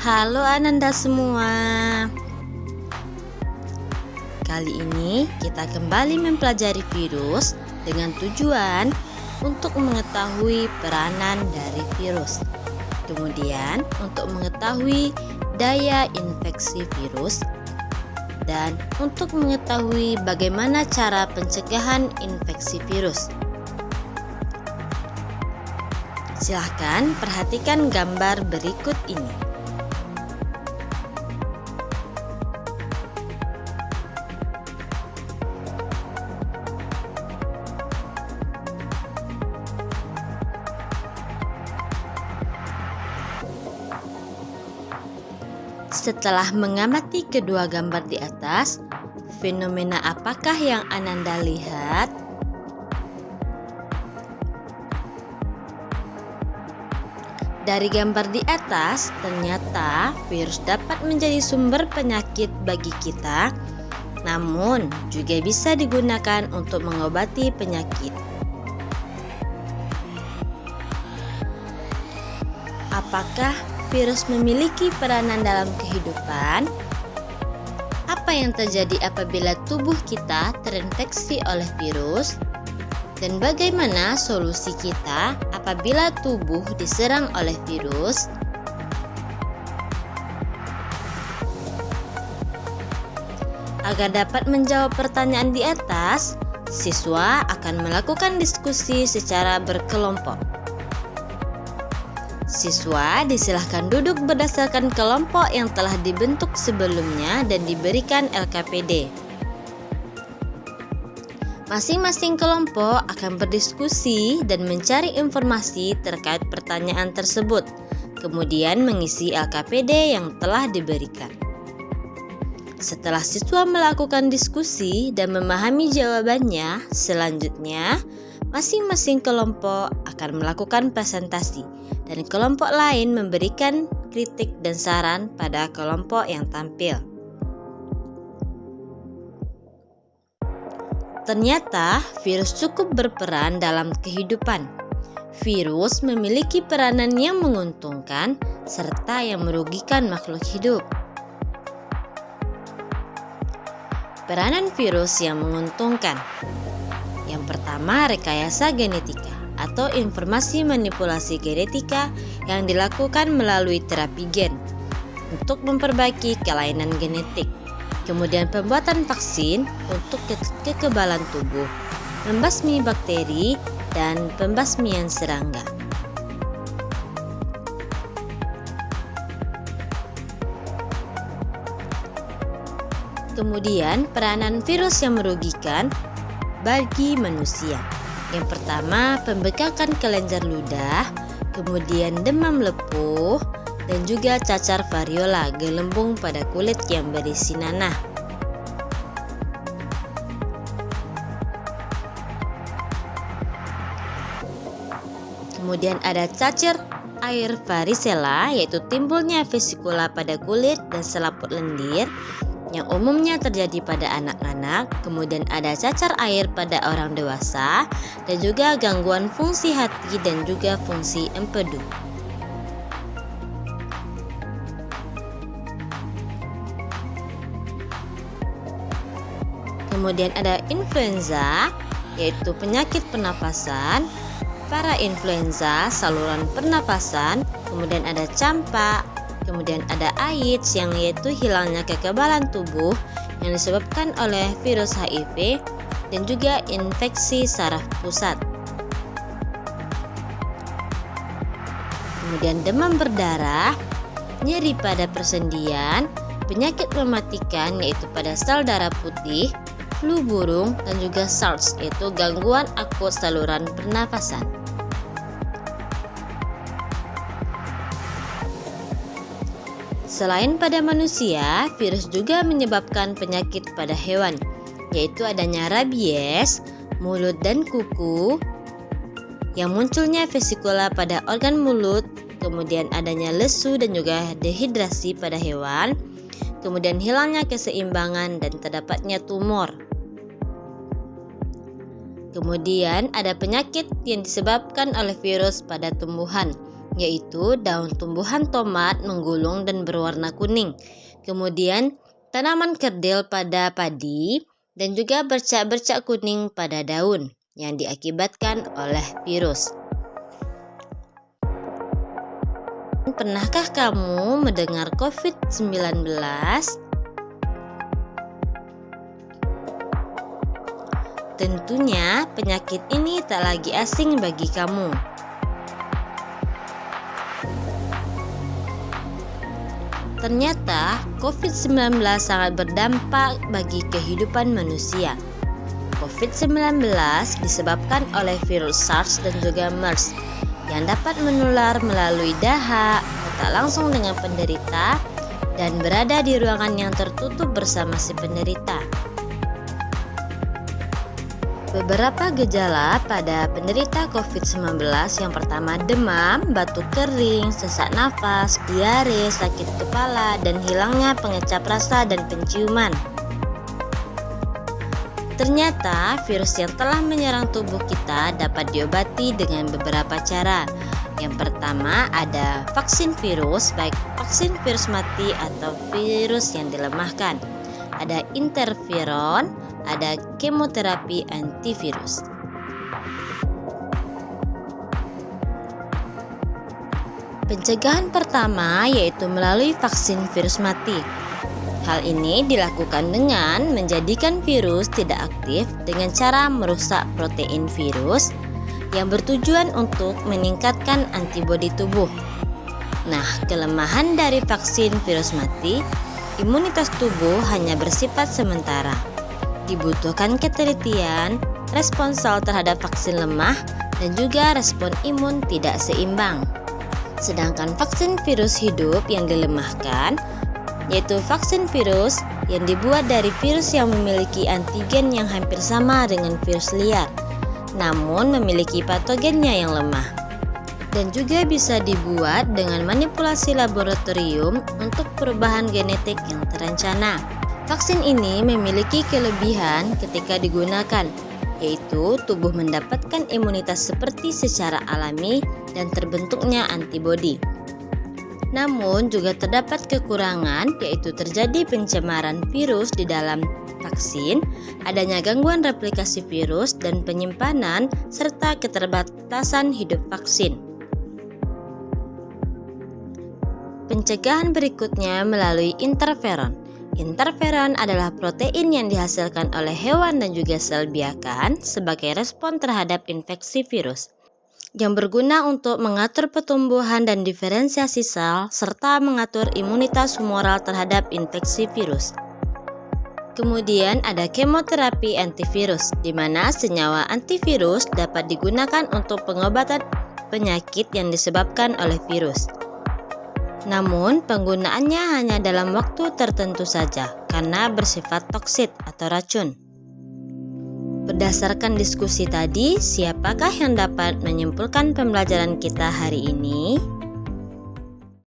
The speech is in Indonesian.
Halo Ananda semua. Kali ini kita kembali mempelajari virus dengan tujuan untuk mengetahui peranan dari virus. Kemudian untuk mengetahui daya infeksi virus dan untuk mengetahui bagaimana cara pencegahan infeksi virus. Silahkan perhatikan gambar berikut ini. Setelah mengamati kedua gambar di atas, fenomena apakah yang Ananda lihat? Dari gambar di atas, ternyata virus dapat menjadi sumber penyakit bagi kita, namun juga bisa digunakan untuk mengobati penyakit. Apakah virus memiliki peranan dalam kehidupan? Apa yang terjadi apabila tubuh kita terinfeksi oleh virus? Dan bagaimana solusi kita apabila tubuh diserang oleh virus? Agar dapat menjawab pertanyaan di atas, siswa akan melakukan diskusi secara berkelompok. Siswa disilahkan duduk berdasarkan kelompok yang telah dibentuk sebelumnya dan diberikan LKPD. Masing-masing kelompok akan berdiskusi dan mencari informasi terkait pertanyaan tersebut, kemudian mengisi LKPD yang telah diberikan. Setelah siswa melakukan diskusi dan memahami jawabannya, selanjutnya masing-masing kelompok akan melakukan presentasi dan kelompok lain memberikan kritik dan saran pada kelompok yang tampil. Ternyata virus cukup berperan dalam kehidupan. Virus memiliki peranan yang menguntungkan serta yang merugikan makhluk hidup. Peranan virus yang menguntungkan. Yang pertama, rekayasa genetika atau informasi manipulasi genetika yang dilakukan melalui terapi gen untuk memperbaiki kelainan genetik. Kemudian pembuatan vaksin untuk kekebalan tubuh, membasmi bakteri, dan pembasmian serangga. Kemudian peranan virus yang merugikan bagi manusia. Yang pertama, pembekakan kelenjar ludah, kemudian demam lepuh, dan juga cacar variola, gelembung pada kulit yang berisi nanah. Kemudian ada cacar air varicella, yaitu timbulnya vesikula pada kulit dan selaput lendir yang umumnya terjadi pada anak-anak. Kemudian ada cacar air pada orang dewasa dan juga gangguan fungsi hati dan juga fungsi empedu. Kemudian ada influenza, yaitu penyakit pernapasan, parainfluenza saluran pernapasan, kemudian ada campak, kemudian ada AIDS yang yaitu hilangnya kekebalan tubuh yang disebabkan oleh virus HIV dan juga infeksi saraf pusat. Kemudian demam berdarah, nyeri pada persendian, penyakit mematikan yaitu pada sel darah putih, flu burung, dan juga SARS yaitu gangguan akut saluran pernapasan. Selain pada manusia, virus juga menyebabkan penyakit pada hewan, yaitu adanya rabies, mulut dan kuku, yang munculnya vesikula pada organ mulut, kemudian adanya lesu dan juga dehidrasi pada hewan, kemudian hilangnya keseimbangan dan terdapatnya tumor. Kemudian ada penyakit yang disebabkan oleh virus pada tumbuhan, yaitu daun tumbuhan tomat menggulung dan berwarna kuning. Kemudian tanaman kerdil pada padi dan juga bercak-bercak kuning pada daun yang diakibatkan oleh virus. Pernahkah kamu mendengar COVID-19? Tentunya penyakit ini tak lagi asing bagi kamu. Ternyata COVID-19 sangat berdampak bagi kehidupan manusia. COVID-19 disebabkan oleh virus SARS dan juga MERS yang dapat menular melalui dahak, kontak langsung dengan penderita, dan berada di ruangan yang tertutup bersama si penderita. Beberapa gejala pada penderita COVID-19 yang pertama demam, batuk kering, sesak nafas, diare, sakit kepala, dan hilangnya pengecap rasa dan penciuman. Ternyata virus yang telah menyerang tubuh kita dapat diobati dengan beberapa cara. Yang pertama ada vaksin virus, baik vaksin virus mati atau virus yang dilemahkan. Ada interferon, ada kemoterapi antivirus. Pencegahan pertama yaitu melalui vaksin virus mati. Hal ini dilakukan dengan menjadikan virus tidak aktif dengan cara merusak protein virus yang bertujuan untuk meningkatkan antibodi tubuh. Nah, kelemahan dari vaksin virus mati, imunitas tubuh hanya bersifat sementara. Dibutuhkan ketelitian, respon sel terhadap vaksin lemah, dan juga respon imun tidak seimbang. Sedangkan vaksin virus hidup yang dilemahkan, yaitu vaksin virus yang dibuat dari virus yang memiliki antigen yang hampir sama dengan virus liar, namun memiliki patogennya yang lemah. Dan juga bisa dibuat dengan manipulasi laboratorium untuk perubahan genetik yang terencana. Vaksin ini memiliki kelebihan ketika digunakan, yaitu tubuh mendapatkan imunitas seperti secara alami dan terbentuknya antibodi. Namun juga terdapat kekurangan, yaitu terjadi pencemaran virus di dalam vaksin, adanya gangguan replikasi virus dan penyimpanan, serta keterbatasan hidup vaksin. Pencegahan berikutnya melalui interferon. Interferon adalah protein yang dihasilkan oleh hewan dan juga sel biakan sebagai respon terhadap infeksi virus, yang berguna untuk mengatur pertumbuhan dan diferensiasi sel serta mengatur imunitas humoral terhadap infeksi virus. Kemudian ada kemoterapi antivirus, di mana senyawa antivirus dapat digunakan untuk pengobatan penyakit yang disebabkan oleh virus. Namun penggunaannya hanya dalam waktu tertentu saja karena bersifat toksit atau racun. Berdasarkan diskusi tadi, siapakah yang dapat menyimpulkan pembelajaran kita hari ini?